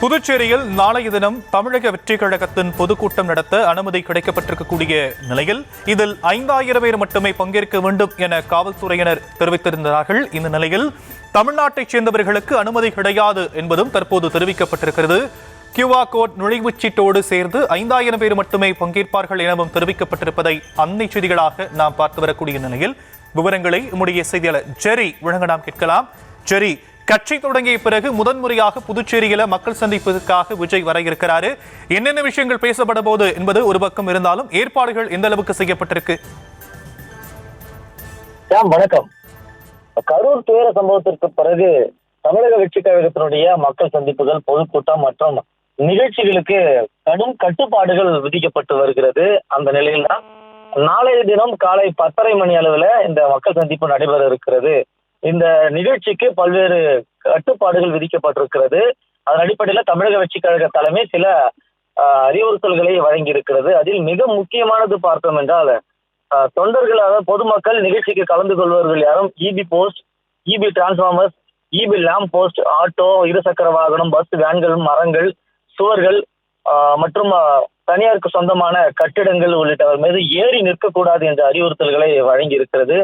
புதுச்சேரியில் நாளைய தினம் தமிழக வெற்றி கழகத்தின் பொதுக்கூட்டம் நடத்த அனுமதி கிடைக்கப்பட்டிருக்கக்கூடிய நிலையில் இதில் 5000 பேர் மட்டுமே பங்கேற்க வேண்டும் என காவல்துறையினர் தெரிவித்திருந்தார்கள். இந்த நிலையில் தமிழ்நாட்டைச் சேர்ந்தவர்களுக்கு அனுமதி கிடையாது என்பதும் தற்போது தெரிவிக்கப்பட்டிருக்கிறது. QR கோட் நுழைவுச்சீட்டோடு சேர்ந்து 5000 பேர் மட்டுமே பங்கேற்பார்கள் எனவும் தெரிவிக்கப்பட்டிருப்பதை அன்னை செய்திகளாக நாம் பார்த்து வரக்கூடிய நிலையில் விவரங்களை நம்முடைய செய்தியாளர் ஜெரி வழங்க நாம் கேட்கலாம். ஜெரி, கட்சி தொடங்கிய பிறகு முதன்முறையாக புதுச்சேரியில மக்கள் சந்திப்பதற்காக விஜய் வர இருக்கிறாரு. என்னென்ன விஷயங்கள் பேசப்பட போது என்பது ஒரு பக்கம் இருந்தாலும் ஏற்பாடுகள் எந்த அளவுக்கு செய்யப்பட்டிருக்கு? வணக்கம். கரூர் துயர சம்பவத்திற்கு பிறகு தமிழக வெற்றி கழகத்தினுடைய மக்கள் சந்திப்புகள், பொதுக்கூட்டம் மற்றும் நிகழ்ச்சிகளுக்கு கடும் கட்டுப்பாடுகள் விதிக்கப்பட்டு வருகிறது. அந்த நிலையில் தான் நாளைய தினம் காலை 10:30 மணி அளவில் இந்த மக்கள் சந்திப்பு நடைபெற இருக்கிறது. இந்த நிகழ்ச்சிக்கு பல்வேறு கட்டுப்பாடுகள் விதிக்கப்பட்டிருக்கிறது. அதன் அடிப்படையில் தமிழக வெற்றி கழக தலைமை சில அறிவுறுத்தல்களை வழங்கி இருக்கிறது. அதில் மிக முக்கியமானது பார்த்தோம் என்றால், தொண்டர்கள், அதாவது பொதுமக்கள் நிகழ்ச்சிக்கு கலந்து கொள்வர்கள் யாரும் EB post, EB transformers, EB lamp post, auto, இருசக்கர வாகனம், பஸ், வேன்கள், மரங்கள், சுவர்கள் மற்றும் தனியாருக்கு சொந்தமான கட்டிடங்கள் உள்ளிட்டவர் மீது ஏறி நிற்கக்கூடாது என்ற அறிவுறுத்தல்களை வழங்கி இருக்கிறது.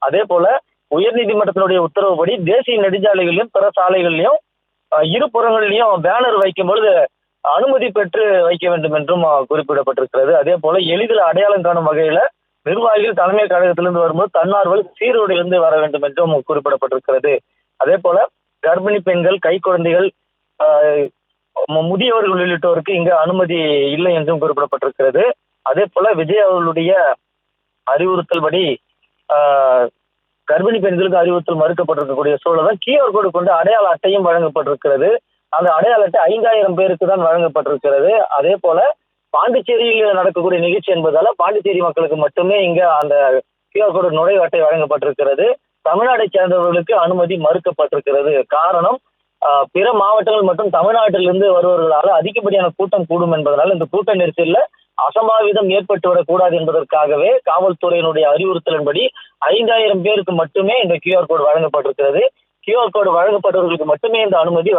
அதே போல உயர்நீதிமன்றத்தினுடைய உத்தரவுப்படி தேசிய நெடுஞ்சாலைகளிலும் பிற சாலைகளிலும் இருபுறங்களிலும் பேனர் வைக்கும் பொழுது அனுமதி பெற்று வைக்க வேண்டும் என்றும் குறிப்பிடப்பட்டிருக்கிறது. அதே போல எளிதில் அடையாளம் காணும் வகையில நிர்வாகிகள் தலைமை கழகத்திலிருந்து வரும்போது தன்னார்வல் சீருடையிலிருந்து வர வேண்டும் என்றும் குறிப்பிடப்பட்டிருக்கிறது. அதே போல கர்ப்பிணி பெண்கள், கை குழந்தைகள், முதியவர்கள் உள்ளிட்டோருக்கு இங்கு அனுமதி இல்லை என்றும் குறிப்பிடப்பட்டிருக்கிறது. அதே போல விஜய் அவர்களுடைய அறிவுறுத்தல் படி கர்ப்பிணி பெண்களுக்கு அறிவுறுத்தல் மறுக்கப்பட்டிருக்கக்கூடிய சூழல் தான் QR கோடு கொண்டு அடையாள அட்டையும் வழங்கப்பட்டிருக்கிறது. அந்த அடையாள அட்டை 5000 பேருக்கு தான் வழங்கப்பட்டிருக்கிறது. அதே போல பாண்டிச்சேரியில் நடக்கக்கூடிய நிகழ்ச்சி என்பதால பாண்டிச்சேரி மக்களுக்கு மட்டுமே இங்க அந்த QR கோடு நுழைவு அட்டை வழங்கப்பட்டிருக்கிறது. தமிழ்நாட்டை சேர்ந்தவர்களுக்கு அனுமதி மறுக்கப்பட்டிருக்கிறது. காரணம், பிற மாவட்டங்கள் மற்றும் தமிழ்நாட்டிலிருந்து வருபவர்களால் அதிகப்படியான கூட்டம் கூடும் என்பதனால் இந்த கூட்ட நெரிசல்ல அசம்பாவிதம் ஏற்பட்டுவிடக் கூடாது என்பதற்காகவே காவல்துறையினுடைய அறிவுறுத்தலின்படி 5000 பேருக்கு மட்டுமே இந்த QR கோடு வழங்கப்பட்டிருக்கிறது. QR கோடு வழங்கப்பட்டவர்களுக்கு மட்டுமே இந்த அனுமதி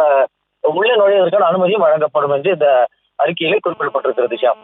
உள்ளே நுழைவதற்கான அனுமதியும் வழங்கப்படும் என்று இந்த அறிக்கையிலே குறிப்பிடப்பட்டிருக்கிறது. ஷியாம்.